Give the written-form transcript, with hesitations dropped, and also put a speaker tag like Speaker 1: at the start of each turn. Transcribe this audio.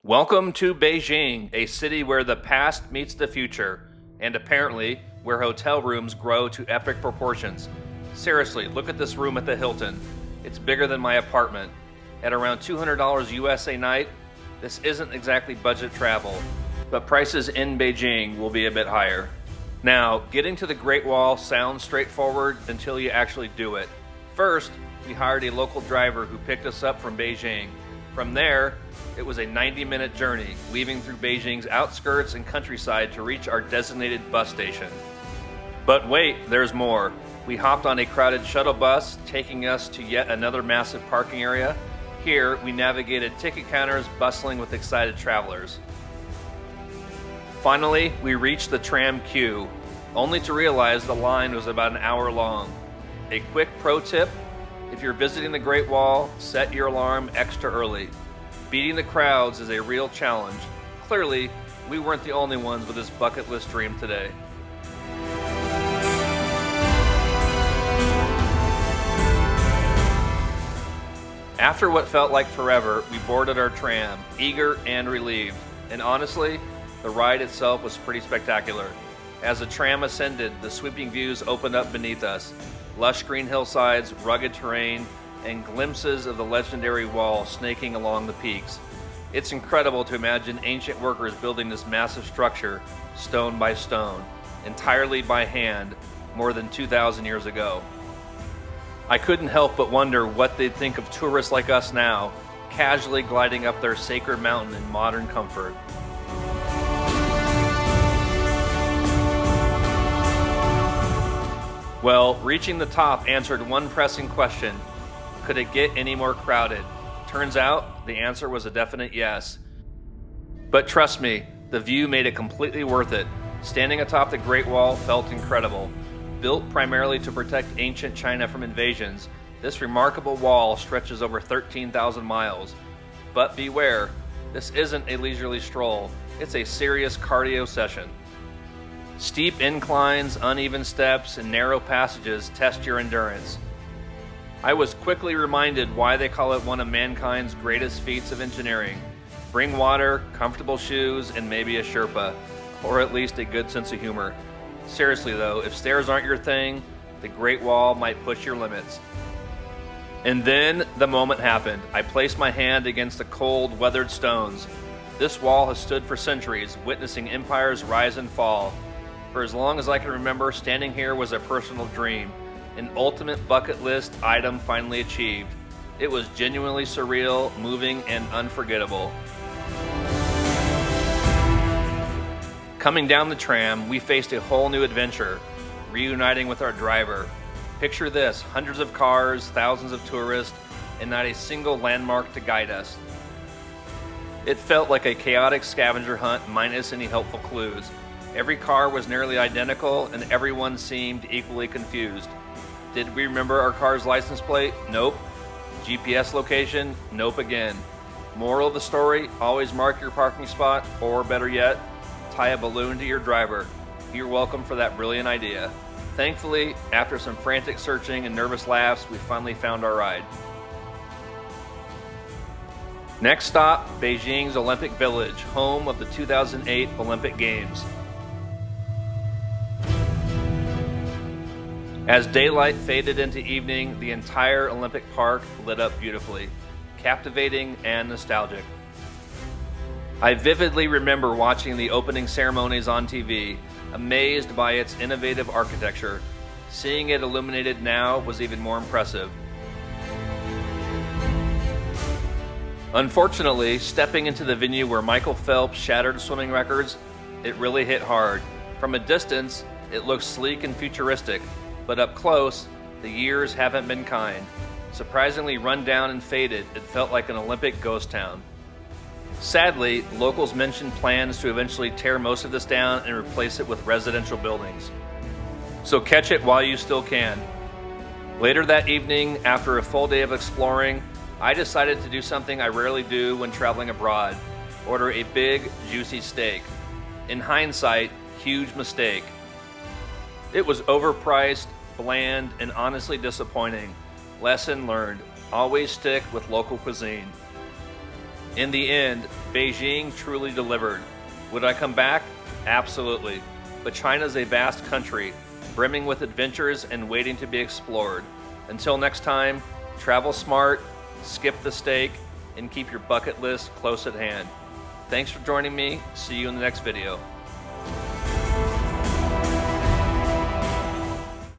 Speaker 1: Welcome to Beijing, a city where the past meets the future, and apparently where hotel rooms grow to epic proportions. Seriously, look at this room at the Hilton. It's bigger than my apartment. At around $200 US a night, this isn't exactly budget travel, but prices in Beijing will be a bit higher. Now, getting to the Great Wall sounds straightforward until you actually do it. First, we hired a local driver who picked us up from Beijing. From there, it was a 90-minute journey, weaving through Beijing's outskirts and countryside to reach our designated bus station. But wait, there's more. We hopped on a crowded shuttle bus, taking us to yet another massive parking area. Here, we navigated ticket counters bustling with excited travelers. Finally, we reached the tram queue, only to realize the line was about an hour long. A quick pro tip: if you're visiting the Great Wall, set your alarm extra early. Beating the crowds is a real challenge. Clearly, we weren't the only ones with this bucket list dream today. After what felt like forever, we boarded our tram, eager and relieved. And honestly, the ride itself was pretty spectacular. As the tram ascended, the sweeping views opened up beneath us. Lush green hillsides, rugged terrain, and glimpses of the legendary wall snaking along the peaks. It's incredible to imagine ancient workers building this massive structure, stone by stone, entirely by hand, more than 2,000 years ago. I couldn't help but wonder what they'd think of tourists like us now, casually gliding up their sacred mountain in modern comfort. Well, reaching the top answered one pressing question: could it get any more crowded? Turns out, the answer was a definite yes. But trust me, the view made it completely worth it. Standing atop the Great Wall felt incredible. Built primarily to protect ancient China from invasions, this remarkable wall stretches over 13,000 miles. But beware, this isn't a leisurely stroll, it's a serious cardio session. Steep inclines, uneven steps, and narrow passages test your endurance. I was quickly reminded why they call it one of mankind's greatest feats of engineering. Bring water, comfortable shoes, and maybe a Sherpa, or at least a good sense of humor. Seriously though, if stairs aren't your thing, the Great Wall might push your limits. And then the moment happened. I placed my hand against the cold, weathered stones. This wall has stood for centuries, witnessing empires rise and fall. For as long as I can remember, standing here was a personal dream, an ultimate bucket list item finally achieved. It was genuinely surreal, moving, and unforgettable. Coming down the tram, we faced a whole new adventure, reuniting with our driver. Picture this: hundreds of cars, thousands of tourists, and not a single landmark to guide us. It felt like a chaotic scavenger hunt minus any helpful clues. Every car was nearly identical, and everyone seemed equally confused. Did we remember our car's license plate? Nope. GPS location? Nope again. Moral of the story: always mark your parking spot, or better yet, tie a balloon to your driver. You're welcome for that brilliant idea. Thankfully, after some frantic searching and nervous laughs, we finally found our ride. Next stop, Beijing's Olympic Village, home of the 2008 Olympic Games. As daylight faded into evening, the entire Olympic Park lit up beautifully, captivating and nostalgic. I vividly remember watching the opening ceremonies on TV, amazed by its innovative architecture. Seeing it illuminated now was even more impressive. Unfortunately, stepping into the venue where Michael Phelps shattered swimming records, it really hit hard. From a distance, it looks sleek and futuristic, but up close, the years haven't been kind. Surprisingly run down and faded, it felt like an Olympic ghost town. Sadly, locals mentioned plans to eventually tear most of this down and replace it with residential buildings. So catch it while you still can. Later that evening, after a full day of exploring, I decided to do something I rarely do when traveling abroad: order a big, juicy steak. In hindsight, huge mistake. It was overpriced, bland, and honestly disappointing. Lesson learned: always stick with local cuisine. In the end, Beijing truly delivered. Would I come back? Absolutely. But China's a vast country, brimming with adventures and waiting to be explored. Until next time, travel smart, skip the steak, and keep your bucket list close at hand. Thanks for joining me. See you in the next video.